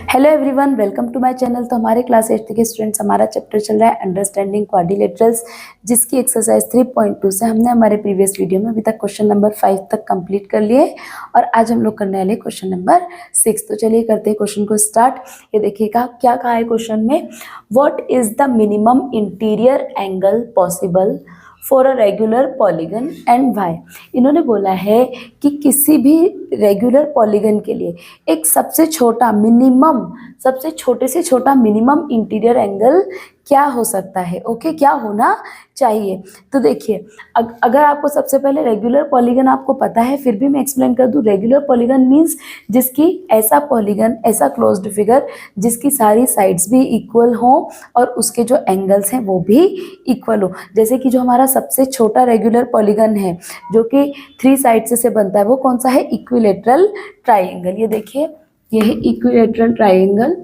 Hello everyone, welcome to my channel. तो हमारे class 8 के स्टूडेंट्स, हमारा चैप्टर चल रहा है अंडरस्टैंडिंग क्वाड्रिलेटरल्स, जिसकी एक्सरसाइज 3.2 से हमने हमारे प्रीवियस वीडियो में अभी तक क्वेश्चन नंबर 5 तक कंप्लीट कर लिए और आज हम लोग करने वाले क्वेश्चन नंबर 6। तो चलिए करते हैं क्वेश्चन को स्टार्ट। ये देखिएगा क्या कहा है क्वेश्चन में, what is the minimum interior angle possible for a regular polygon and why. इन्होंने बोला है कि किसी भी रेगुलर पॉलीगन के लिए एक सबसे छोटा मिनिमम, सबसे छोटे से छोटा मिनिमम इंटीरियर एंगल क्या हो सकता है। ओके, क्या होना चाहिए। तो देखिए, अगर आपको सबसे पहले रेगुलर पॉलीगन आपको पता है, फिर भी मैं एक्सप्लेन कर दूं। रेगुलर पॉलीगन मीन्स जिसकी ऐसा पॉलीगन, ऐसा क्लोज्ड फिगर जिसकी सारी साइड्स भी इक्वल हो और उसके जो एंगल्स हैं वो भी इक्वल हो। जैसे कि जो हमारा सबसे छोटा रेगुलर पॉलीगन है जो कि 3 साइड्स से बनता है, वो कौन सा है? Equilateral triangle. ये देखिए, ये है equilateral triangle.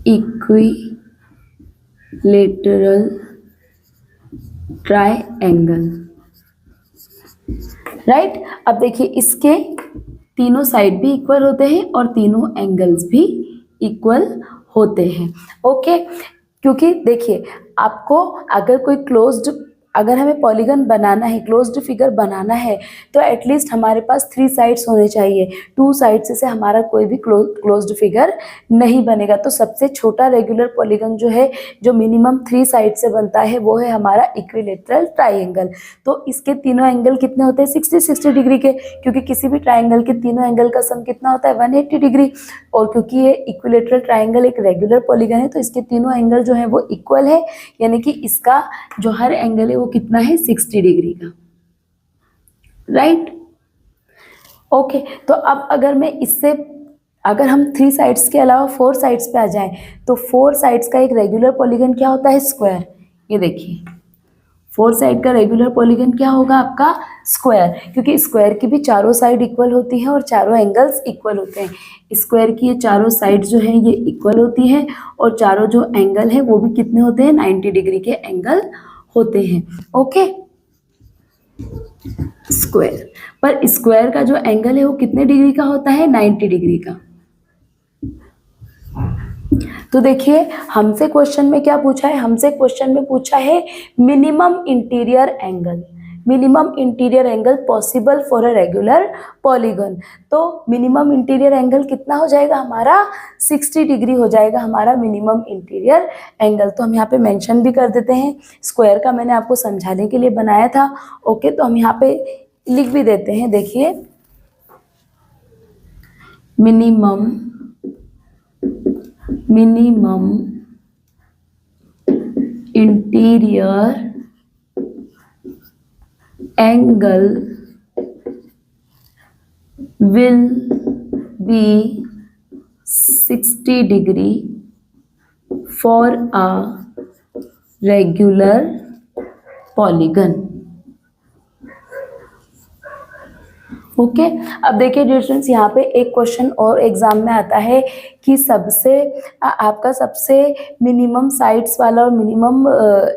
Equilateral triangle, right. अब देखिए, इसके तीनों साइड भी इक्वल होते हैं और तीनों एंगल्स भी इक्वल होते हैं। ओके, क्योंकि देखिए, आपको अगर कोई अगर हमें पॉलीगन बनाना है, क्लोज्ड फिगर बनाना है, तो एटलीस्ट हमारे पास 3 साइड्स होने चाहिए। 2 साइड्स से हमारा कोई भी क्लोज्ड फिगर नहीं बनेगा। तो सबसे छोटा रेगुलर पॉलीगन जो है, जो मिनिमम 3 साइड से बनता है, वो है हमारा इक्विलेटरल ट्राइंगल। तो इसके तीनों एंगल कितने होते हैं? 60 डिग्री के, क्योंकि किसी भी ट्राइंगल के तीनों एंगल का सम कितना होता है? 180 डिग्री। और क्योंकि ये इक्विलेटरल ट्राइंगल एक रेगुलर पॉलीगन है, तो इसके तीनों एंगल जो है वो इक्वल है, यानी कि इसका जो हर एंगल है वो कितना है? 60 डिग्री का, राइट। ओके, तो अब अगर हम 3 साइड्स के अलावा 4 साइड्स पे आ जाएं, तो 4 साइड्स का एक रेगुलर पॉलीगन क्या होता है? स्क्वायर। ये देखिए, 4 साइड का रेगुलर पॉलीगन क्या होगा? आपका स्क्वायर, क्योंकि स्क्वायर की भी चारों साइड इक्वल होती है और चारों एंगल्स इक्वल होते हैं। स्क्वायर की ये चारों साइड जो है ये इक्वल होती है और चारों जो एंगल है वो भी कितने होते हैं? 90 डिग्री के एंगल होते हैं। ओके, स्क्वायर पर स्क्वायर का जो एंगल है वो कितने डिग्री का होता है? 90 डिग्री का। तो देखिए, हमसे क्वेश्चन में क्या पूछा है? हमसे क्वेश्चन में पूछा है minimum interior angle, minimum interior angle possible for a regular polygon. तो मिनिमम इंटीरियर एंगल कितना हो जाएगा हमारा? 60 डिग्री हो जाएगा हमारा मिनिमम इंटीरियर एंगल। तो हम यहाँ पे मेंशन भी कर देते हैं, स्क्वायर का मैंने आपको समझाने के लिए बनाया था। ओके, तो हम यहाँ पे लिख भी देते हैं। देखिए, minimum interior angle will be 60 degree for a regular polygon. Okay, अब देखिए डियर स्टूडेंट्स, यहाँ पे एक क्वेश्चन और एग्जाम में आता है कि आपका सबसे मिनिमम साइड्स वाला और मिनिमम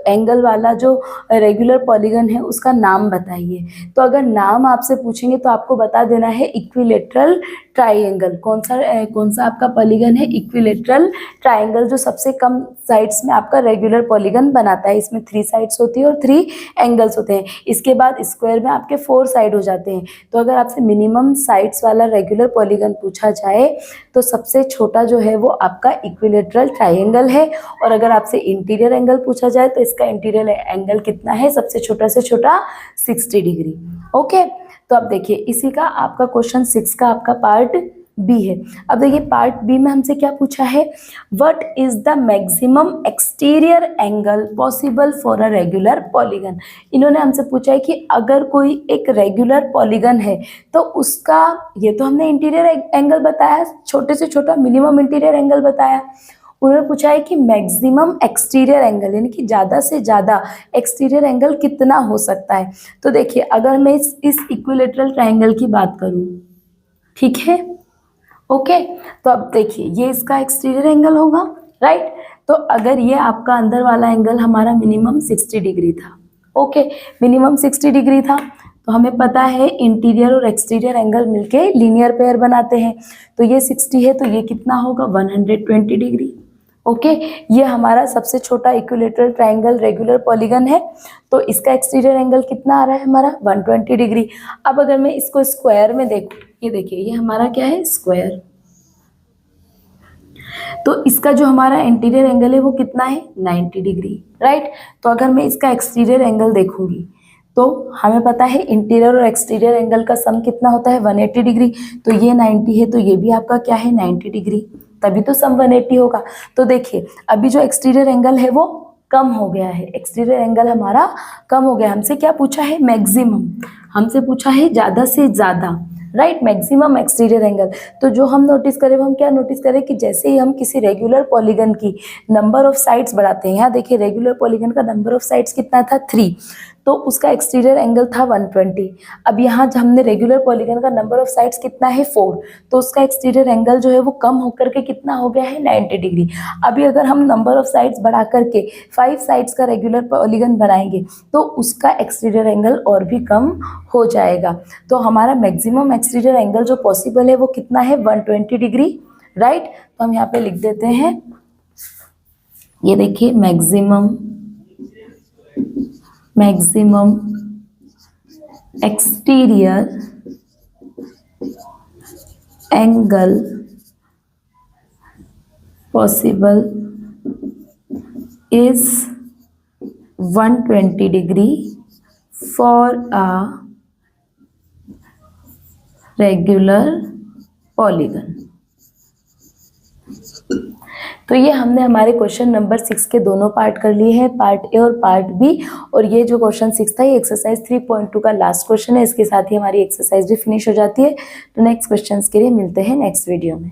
एंगल वाला जो रेगुलर पॉलीगन है उसका नाम बताइए। तो अगर नाम आपसे पूछेंगे तो आपको बता देना है इक्विलेटरल ट्राइंगल। कौन सा आपका पॉलीगन है? इक्विलेटरल ट्राइंगल, जो सबसे कम साइड्स में आपका रेगुलर पॉलीगन बनाता है। इसमें 3 साइड्स होती है और 3 एंगल्स होते हैं। इसके बाद स्क्वायर में आपके 4 साइड हो जाते हैं। तो अगर आपसे मिनिमम साइड्स वाला रेगुलर पॉलीगन पूछा जाए तो सबसे छोटा जो है वो आपका इक्विलेटरल ट्राइंगल है। और अगर आपसे इंटीरियर एंगल पूछा जाए तो इसका इंटीरियर एंगल कितना है? सबसे छोटा से छोटा 60 डिग्री। ओके, तो अब देखिए, इसी का आपका क्वेश्चन 6 का आपका पार्ट बी है। अब देखिए, पार्ट बी में हमसे क्या पूछा है? What is the maximum exterior angle possible for a regular polygon. इन्होंने हमसे पूछा है कि अगर कोई एक रेगुलर पॉलीगन है तो उसका, ये तो हमने इंटीरियर एंगल बताया, छोटे से छोटा मिनिमम इंटीरियर एंगल बताया। उन्होंने पूछा है कि मैक्सिमम एक्सटीरियर एंगल, यानी कि ज़्यादा से ज़्यादा एक्सटीरियर एंगल कितना हो सकता है। तो देखिए, अगर मैं इस इक्विलेटरल ट्राइंगल की बात करूँ, ठीक है, ओके, तो अब देखिए, ये इसका एक्सटीरियर एंगल होगा, राइट। तो अगर ये आपका अंदर वाला एंगल हमारा मिनिमम 60 डिग्री था, ओके, मिनिमम 60 डिग्री था, तो हमें पता है इंटीरियर और एक्सटीरियर एंगल मिलके लीनियर पेयर बनाते हैं। तो ये 60 है तो ये कितना होगा 120 डिग्री। ओके, ये हमारा सबसे छोटा इक्विलेटरल ट्रायंगल रेगुलर पॉलीगन है। तो इसका एक्सटीरियर एंगल कितना आ रहा है हमारा 120 डिग्री। अब अगर मैं इसको स्क्वायर में देखूँ, ये देखिए ये हमारा क्या है स्क्वायर, तो इसका जो हमारा इंटीरियर एंगल है वो कितना है 90 डिग्री, राइट। तो अगर मैं इसका एक्सटीरियर एंगल देखूंगी तो हमें पता है इंटीरियर और एक्सटीरियर एंगल का सम कितना होता है 180 डिग्री। तो ये 90 है तो ये भी आपका क्या है 90 डिग्री, तभी तो सम 180 होगा। तो देखिए अभी जो एक्सटीरियर एंगल है वो कम हो गया है, एक्सटीरियर एंगल हमारा कम हो गया। हमसे क्या पूछा है मैक्सिमम, हमसे पूछा है ज़्यादा से ज़्यादा, राइट, मैक्सिमम एक्सटीरियर एंगल। तो जो हम नोटिस करें वो हम क्या नोटिस करें कि जैसे ही हम किसी रेगुलर पॉलीगन की नंबर ऑफ साइड्स बढ़ाते हैं, यहाँ देखिए रेगुलर पॉलीगन का नंबर ऑफ साइड्स कितना था 3, तो उसका एक्सटीरियर एंगल था 120। अब यहाँ जब हमने रेगुलर पॉलीगन का नंबर ऑफ साइड्स कितना है 4, तो उसका एक्सटीरियर एंगल जो है वो कम होकर के कितना हो गया है 90 डिग्री। अभी अगर हम नंबर ऑफ साइड्स बढ़ा करके 5 साइड्स का रेगुलर पॉलीगन बनाएंगे तो उसका एक्सटीरियर एंगल और भी कम हो जाएगा। तो हमारा मैक्सिमम एक्सटीरियर एंगल जो पॉसिबल है वो कितना है 120 डिग्री, राइट। तो हम यहाँ पे लिख देते हैं, ये देखिए maximum exterior angle possible is 120 degree for a regular polygon. तो ये हमने हमारे क्वेश्चन नंबर 6 के दोनों पार्ट कर लिए हैं, पार्ट ए और पार्ट बी। और ये जो क्वेश्चन 6 था ये एक्सरसाइज 3.2 का लास्ट क्वेश्चन है। इसके साथ ही हमारी एक्सरसाइज भी फिनिश हो जाती है। तो नेक्स्ट क्वेश्चंस के लिए मिलते हैं नेक्स्ट वीडियो में।